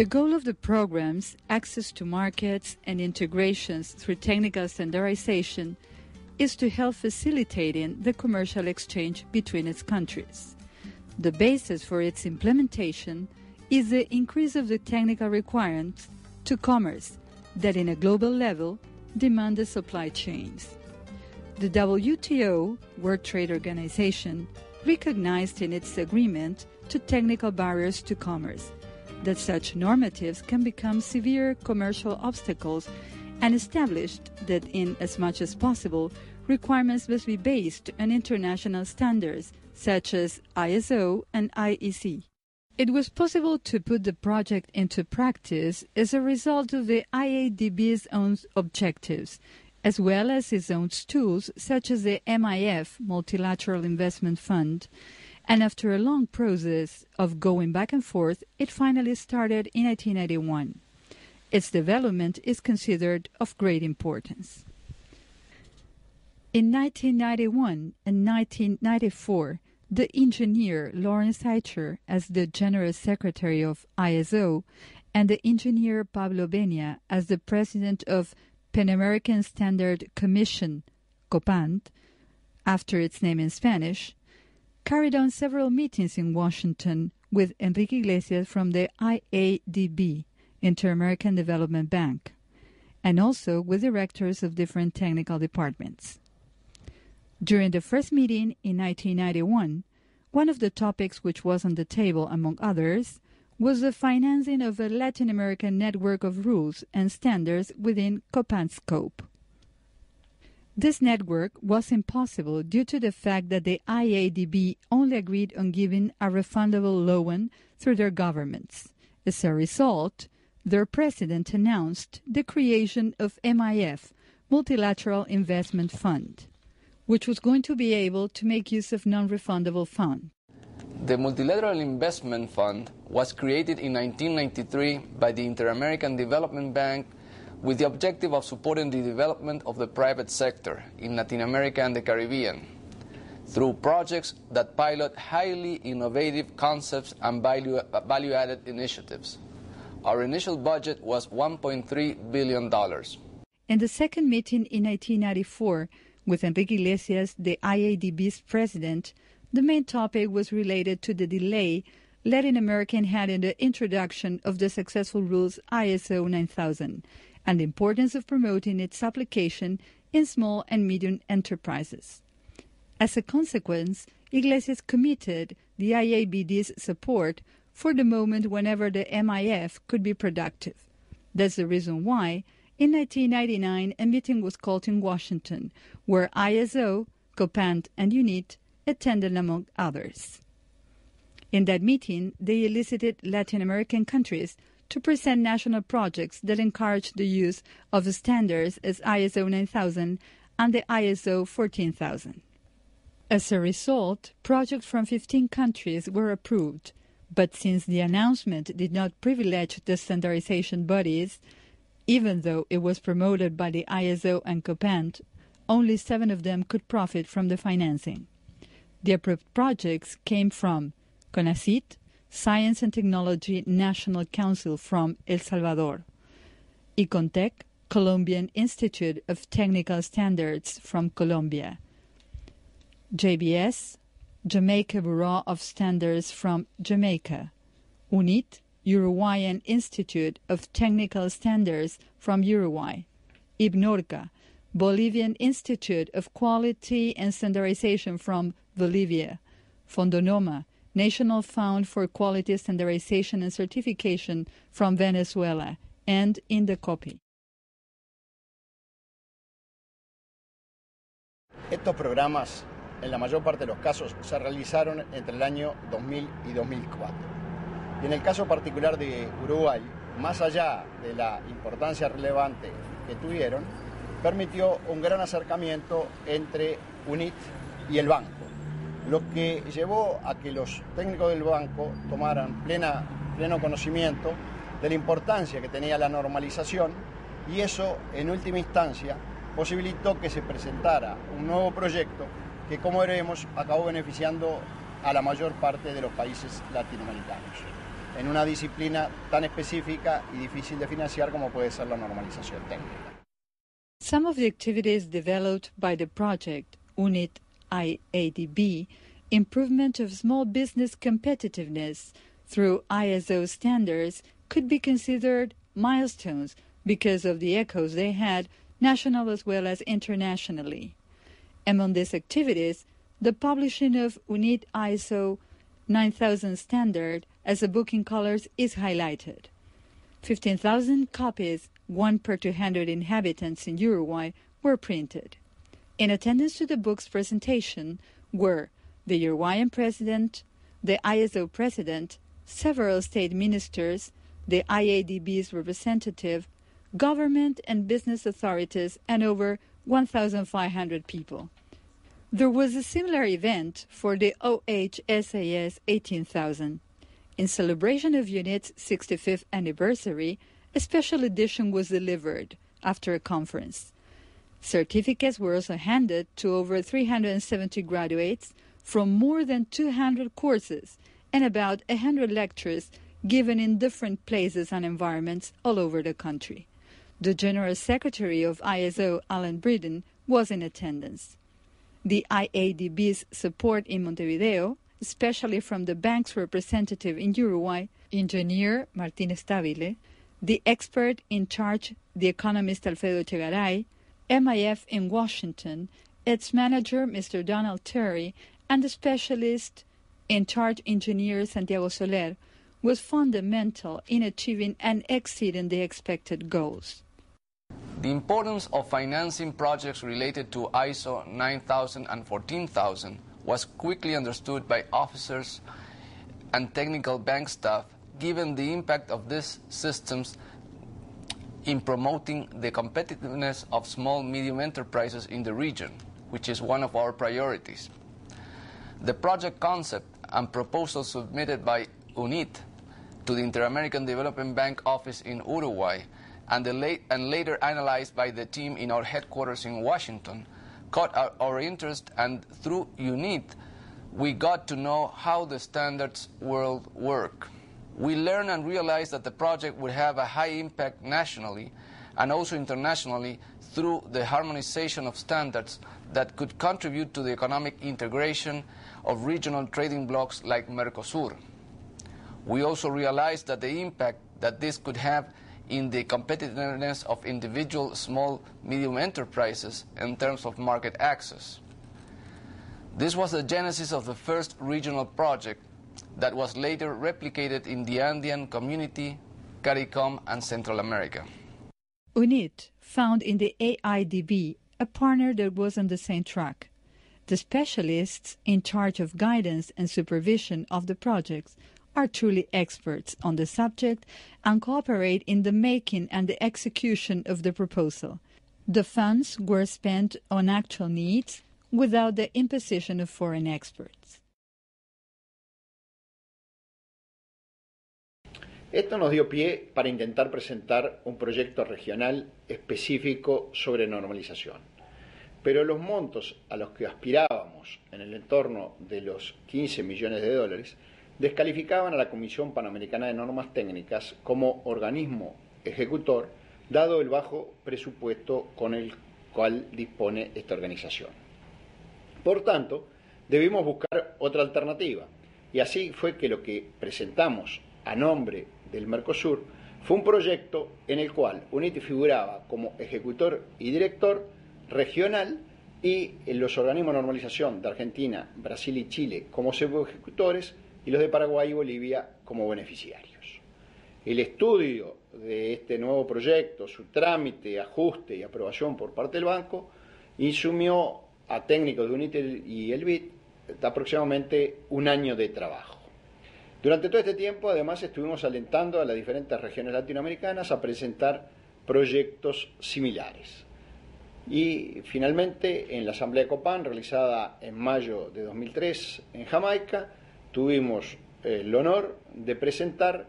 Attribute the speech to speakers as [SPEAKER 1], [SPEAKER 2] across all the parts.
[SPEAKER 1] The goal of the programs, access to markets and integrations through technical standardization, is to help facilitating the commercial exchange between its countries. The basis for its implementation is the increase of the technical requirements to commerce that in a global level demand the supply chains. The WTO, World Trade Organization, recognized in its agreement to technical barriers to commerce that such normatives can become severe commercial obstacles and established that in as much as possible, requirements must be based on international standards such as ISO and IEC. It was possible to put the project into practice as a result of the IADB's own objectives, as well as its own tools such as the MIF, Multilateral Investment Fund, and after a long process of going back and forth, it finally started in 1991. Its development is considered of great importance. In 1991 and 1994, the engineer Lawrence Eicher, as the General Secretary of ISO, and the engineer Pablo Benia, as the President of Pan American Standard Commission, COPANT, after its name in Spanish, carried on several meetings in Washington with Enrique Iglesias from the IADB, Inter-American Development Bank, and also with directors of different technical departments. During the first meeting in 1991, one of the topics which was on the table, among others, was the financing of a Latin American network of rules and standards within COPAN's scope. This network was impossible due to the fact that the IADB only agreed on giving a refundable loan through their governments. As a result, their president announced the creation of MIF, Multilateral Investment Fund, which was going to be able to make use of non-refundable funds.
[SPEAKER 2] The Multilateral Investment Fund was created in 1993 by the Inter-American Development Bank with the objective of supporting the development of the private sector in Latin America and the Caribbean through projects that pilot highly innovative concepts and value-added initiatives. Our initial budget was $1.3 billion.
[SPEAKER 1] In the second meeting in 1994, with Enrique Iglesias, the IADB's president, the main topic was related to the delay Latin America had in the introduction of the successful rules ISO 9000 and the importance of promoting its application in small and medium enterprises. As a consequence, Iglesias committed the IABD's support for the moment whenever the MIF could be productive. That's the reason why, in 1999, a meeting was called in Washington, where ISO, COPANT, and UNIT attended among others. In that meeting, they elicited Latin American countries to present national projects that encouraged the use of standards as ISO 9000 and the ISO 14000. As a result, projects from 15 countries were approved, but since the announcement did not privilege the standardization bodies, even though it was promoted by the ISO and COPANT, only 7 of them could profit from the financing. The approved projects came from CONACYT, Science and Technology National Council from El Salvador, ICONTEC, Colombian Institute of Technical Standards from Colombia, JBS, Jamaica Bureau of Standards from Jamaica, UNIT, Uruguayan Institute of Technical Standards from Uruguay, IBNORCA, Bolivian Institute of Quality and Standardization from Bolivia, Fondonoma, National Fund for Quality Standardization and Certification from Venezuela, and INDECOPI.
[SPEAKER 3] Estos programas, en la mayor parte de los casos, se realizaron entre el año 2000 y 2004. Y en el caso particular de Uruguay, más allá de la importancia relevante que tuvieron, permitió un gran acercamiento entre UNIT y el banco, lo que llevó a que los técnicos del banco tomaran pleno conocimiento de la importancia que tenía la normalización, y eso, en última instancia, posibilitó que se presentara un nuevo proyecto que, como veremos, acabó beneficiando a la mayor parte de los países latinoamericanos. en una disciplina tan específica y difícil de financiar como puede ser la normalización técnica.
[SPEAKER 1] Some of the activities developed by the project, UNIT-IADB, improvement of small business competitiveness through ISO standards, could be considered milestones because of the echoes they had, national as well as internationally. Among these activities, the publishing of UNIT ISO 9000 standard as a book in colors is highlighted. 15,000 copies, 1 per 200 inhabitants in Uruguay, were printed. In attendance to the book's presentation were the Uruguayan president, the ISO president, several state ministers, the IADB's representative, government and business authorities, and over 1,500 people. There was a similar event for the OHSAS 18,000. In celebration of UNIT's 65th anniversary, a special edition was delivered after a conference. Certificates were also handed to over 370 graduates from more than 200 courses and about 100 lectures given in different places and environments all over the country. The General Secretary of ISO, Alan Britton, was in attendance. The IADB's support in Montevideo, especially from the bank's representative in Uruguay, Engineer Martín Stabile, the expert in charge, the economist Alfredo Chegaray, MIF in Washington, its manager, Mr. Donald Terry, and the specialist in charge, Engineer Santiago Soler, was fundamental in achieving and exceeding the expected goals.
[SPEAKER 2] The importance of financing projects related to ISO 9000 and 14,000 was quickly understood by officers and technical bank staff, given the impact of these systems in promoting the competitiveness of small-medium enterprises in the region, which is one of our priorities. The project concept and proposal submitted by UNIT to the Inter-American Development Bank office in Uruguay and later analyzed by the team in our headquarters in Washington caught our interest, and through UNIT we got to know how the standards world work. We learned and realized that the project would have a high impact nationally and also internationally through the harmonization of standards that could contribute to the economic integration of regional trading blocs like Mercosur. We also realized that the impact that this could have in the competitiveness of individual small-medium enterprises in terms of market access. This was the genesis of the first regional project that was later replicated in the Andean community, CARICOM, and Central America.
[SPEAKER 1] UNIT found in the AIDB a partner that was on the same track. The specialists in charge of guidance and supervision of the projects are truly experts on the subject and cooperate in the making and the execution of the proposal. The funds were spent on actual needs without the imposition of foreign experts.
[SPEAKER 3] Esto nos dio pie para intentar presentar un proyecto regional específico sobre normalización. Pero los montos a los que aspirábamos en el entorno de los 15 millones de dólares descalificaban a la Comisión Panamericana de Normas Técnicas como organismo ejecutor, dado el bajo presupuesto con el cual dispone esta organización. Por tanto, debimos buscar otra alternativa, y así fue que lo que presentamos a nombre del Mercosur fue un proyecto en el cual UNIT figuraba como ejecutor y director regional y los organismos de normalización de Argentina, Brasil y Chile como ejecutores y los de Paraguay y Bolivia como beneficiarios. El estudio de este nuevo proyecto, su trámite, ajuste y aprobación por parte del banco, insumió a técnicos de UNIT y el BID aproximadamente un año de trabajo. Durante todo este tiempo, además, estuvimos alentando a las diferentes regiones latinoamericanas a presentar proyectos similares. Y finalmente, en la Asamblea Copán, realizada en mayo de 2003 en Jamaica, tuvimos el honor de presentar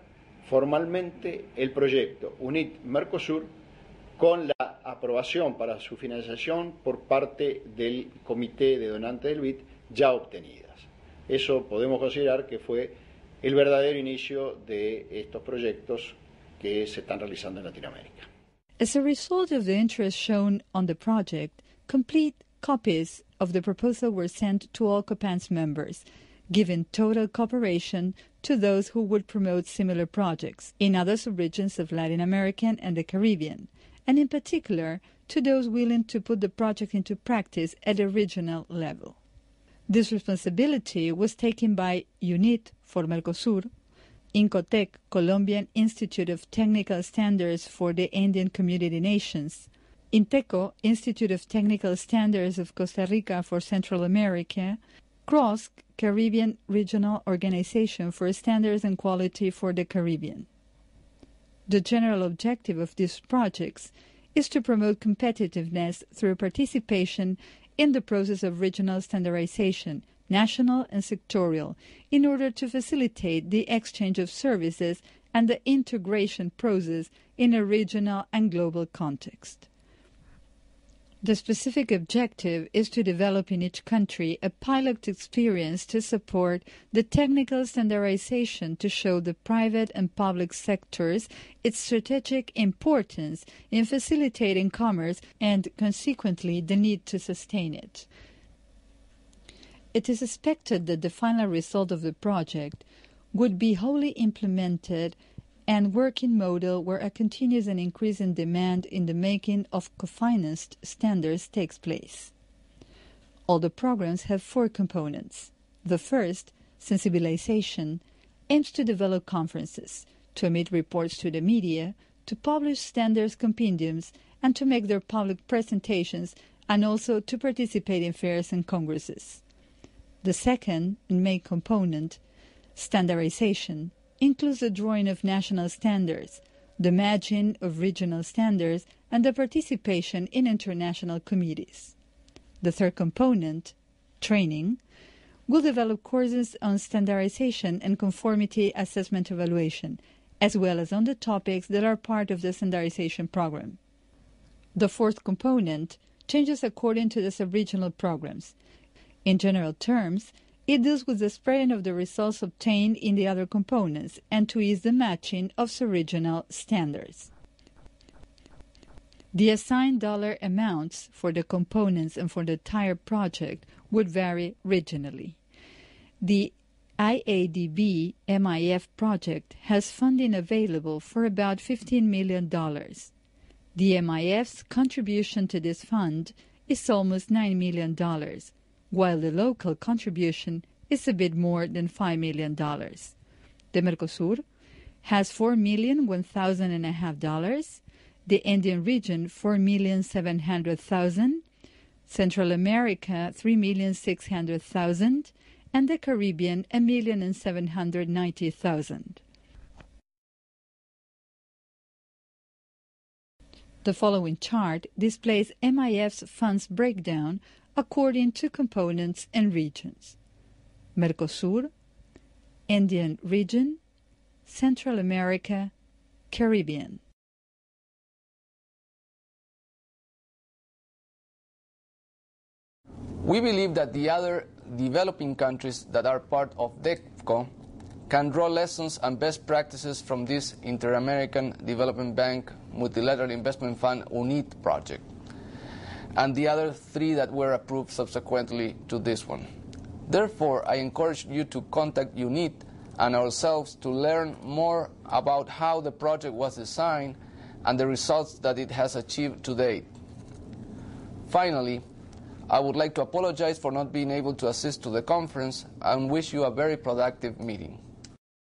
[SPEAKER 3] formalmente el proyecto UNIT-Mercosur con la aprobación para su financiación por parte del Comité de Donantes del BID ya obtenidas. Eso podemos considerar que fue el verdadero inicio de estos proyectos que se están realizando en Latinoamérica.
[SPEAKER 1] As a result of the interest shown on the project, complete copies of the proposal were sent to all COPANS members, giving total cooperation to those who would promote similar projects in other subregions of Latin America and the Caribbean, and in particular to those willing to put the project into practice at a regional level. This responsibility was taken by UNIT for Mercosur, Incotec, Colombian Institute of Technical Standards for the Andean Community Nations, Inteco, Institute of Technical Standards of Costa Rica for Central America, CROSC, Caribbean Regional Organization for Standards and Quality for the Caribbean. The general objective of these projects is to promote competitiveness through participation in the process of regional standardization, national and sectorial, in order to facilitate the exchange of services and the integration process in a regional and global context. The specific objective is to develop in each country a pilot experience to support the technical standardization to show the private and public sectors its strategic importance in facilitating commerce and, consequently, the need to sustain it. It is expected that the final result of the project would be wholly implemented and working model where a continuous and increasing demand in the making of co-financed standards takes place. All the programs have 4 components. The first, sensibilization, aims to develop conferences, to emit reports to the media, to publish standards compendiums, and to make their public presentations, and also to participate in fairs and congresses. The second and main component, standardization, includes the drawing of national standards, the matching of regional standards, and the participation in international committees. The third component, training, will develop courses on standardization and conformity assessment evaluation, as well as on the topics that are part of the standardization program. The fourth component changes according to the sub-regional programs. In general terms, it deals with the spreading of the results obtained in the other components and to ease the matching of sub-regional standards. The assigned dollar amounts for the components and for the entire project would vary regionally. The IADB-MIF project has funding available for about $15 million. The MIF's contribution to this fund is almost $9 million, while the local contribution is a bit more than $5 million. The Mercosur has $4,001,500, the Andean region $4,700,000, Central America $3,600,000, and the Caribbean $1,790,000. The following chart displays MIF's funds breakdown according to components and regions: Mercosur, Andean region, Central America, Caribbean.
[SPEAKER 2] We believe that the other developing countries that are part of DEFCO can draw lessons and best practices from this Inter-American Development Bank Multilateral Investment Fund UNIT project, and the other 3 that were approved subsequently to this one. Therefore, I encourage you to contact UNIT and ourselves to learn more about how the project was designed and the results that it has achieved to date. Finally, I would like to apologize for not being able to assist to the conference and wish you a very productive meeting.